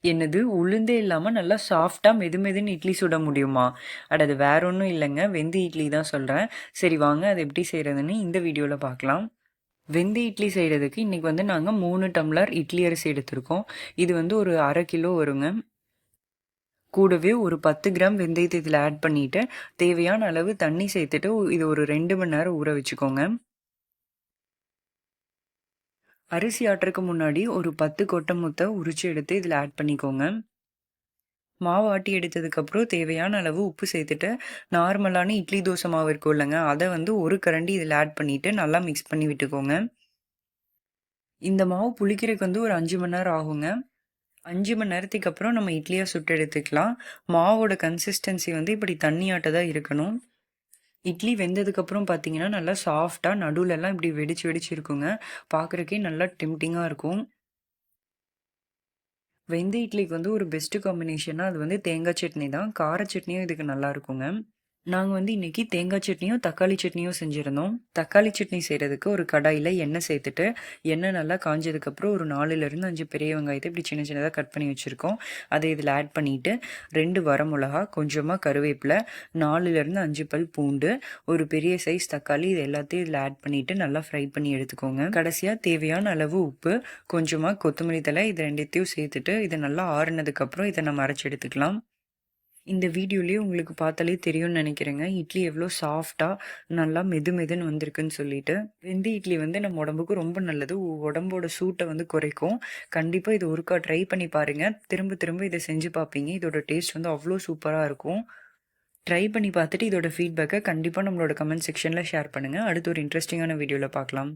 என்னது உளுந்தே இல்லாம நல்லா சாஃப்ட்டா மெதுமெதுன்னு இட்லி சுட முடியுமா? அட அது வேற ஒண்ணும் இல்லங்க. வெந்தய இட்லி தான் சொல்றேன். சரி வாங்க அது எப்படி செய்றதுன்னு இந்த வீடியோல பார்க்கலாம். வெந்தய இட்லி செய்றதுக்கு இன்னைக்கு வந்து நாங்க 3 டம்ளர் இட்லி அரிசி எடுத்திருக்கோம். இது வந்து ஒரு 1/2 கிலோ வருங்க. கூடவே ஒரு 10 கிராம் வெந்தயத்த இதில ஆட் பண்ணிட்டு, தேவையான அளவு தண்ணி சேர்த்துட்டு இது ஒரு 2 மணி நேரம் ஊற வச்சுக்கோங்க. அரிசி ஆட்டுறதுக்கு முன்னாடி ஒரு 10 கொட்ட முத்த உரிச்சு எடுத்து இதில ஆட் பண்ணிக்கோங்க. மாவு ஆட்டி எடுத்ததுக்கப்புறம் தேவையான அளவு உப்பு சேர்த்துட்டு, நார்மலான இட்லி தோசை மாவு இருக்கும் இல்லங்க, அத வந்து 1 கரண்டி இதில ஆட் பண்ணிட்டு நல்லா மிக்ஸ் பண்ணி விட்டுக்கோங்க. இந்த மாவு புளிக்கிறதுக்கு வந்து ஒரு 5 மணி நேரம் ஆகுங்க. 5 மணி நேரத்துக்கு அப்புறம் நம்ம இட்லியா சுட்டு எடுத்துக்கலாம். மாவோட கன்சிஸ்டன்சி வந்து இப்படி தண்ணியாட்ட தான் இருக்கணும். இட்லி வெந்ததுக்கப்புறம் பார்த்தீங்கன்னா, நல்லா சாஃப்ட்டா நடுவுலலாம் இப்படி வெடிச்சு வெடிச்சு இருக்குங்க. பார்க்குறதுக்கே நல்லா டெம்ப்டிங்கா இருக்கும். வெந்தய இட்லிக்கு வந்து ஒரு பெஸ்ட் காம்பினேஷன்னா அது வந்து தேங்காய் சட்னி தான். கார சட்னியும் இதுக்கு நல்லாருக்குங்க. நாங்க வந்து இன்னைக்கு தேங்காய் சட்னியும், தக்காளி சட்னியும் செஞ்சிருந்தோம். தக்காளி சட்னி செய்றதுக்கு ஒரு கடாயில எண்ணெய் சேர்த்துட்டு, எண்ணெய் நல்லா காஞ்சதுக்கப்புறம் ஒரு 4லிருந்து 5 பெரிய வெங்காயத்த இப்படி சின்ன சின்னதா கட் பண்ணி வச்சிருக்கோம். அத இதில ஆட் பண்ணிட்டு, 2 வரமிளகா, கொஞ்சமா கருவேப்பில, 4லிருந்து 5 பல் பூண்டு, ஒரு பெரிய சைஸ் தக்காளி இது எல்லாத்தையும் இதில ஆட் பண்ணிட்டு நல்லா ஃப்ரை பண்ணி எடுத்துக்கோங்க. கடைசியா தேவையான அளவு உப்பு, கொஞ்சமா கொத்தமல்லி தழை இது 2த்தையும் சேர்த்துட்டு, இது நல்லா ஆறுனதுக்கப்புறம் இத நம்ம அரைச்சு எடுத்துக்கலாம். இந்த வீடியோலயே உங்களுக்கு பார்த்தாலே தெரியும்னு நெனைக்கிறேங்க. இட்லி எவ்ளோ சாஃப்ட்டா, நல்லா மெது மெதுன்னு வந்திருக்குன்னு சொல்லிட்டு. வெந்தய இட்லி வந்து நம்ம உடம்புக்கு ரொம்ப நல்லது. உடம்போட சூட்ட வந்து குறைக்கும். கண்டிப்பா இது ஒருக்கா ட்ரை பண்ணி பாருங்க. திரும்ப திரும்ப இத செஞ்சு பார்ப்பீங்க. இதோட டேஸ்ட் வந்து அவ்ளோ சூப்பரா இருக்கும். ட்ரை பண்ணி பார்த்துட்டு இதோட ஃபீட்பேக்க கண்டிப்பா நம்மளோட கமெண்ட் செக்ஷன்ல ஷேர் பண்ணுங்க. அடுத்து ஒரு இன்ட்ரஸ்டிங்கான வீடியோல பார்க்கலாம்.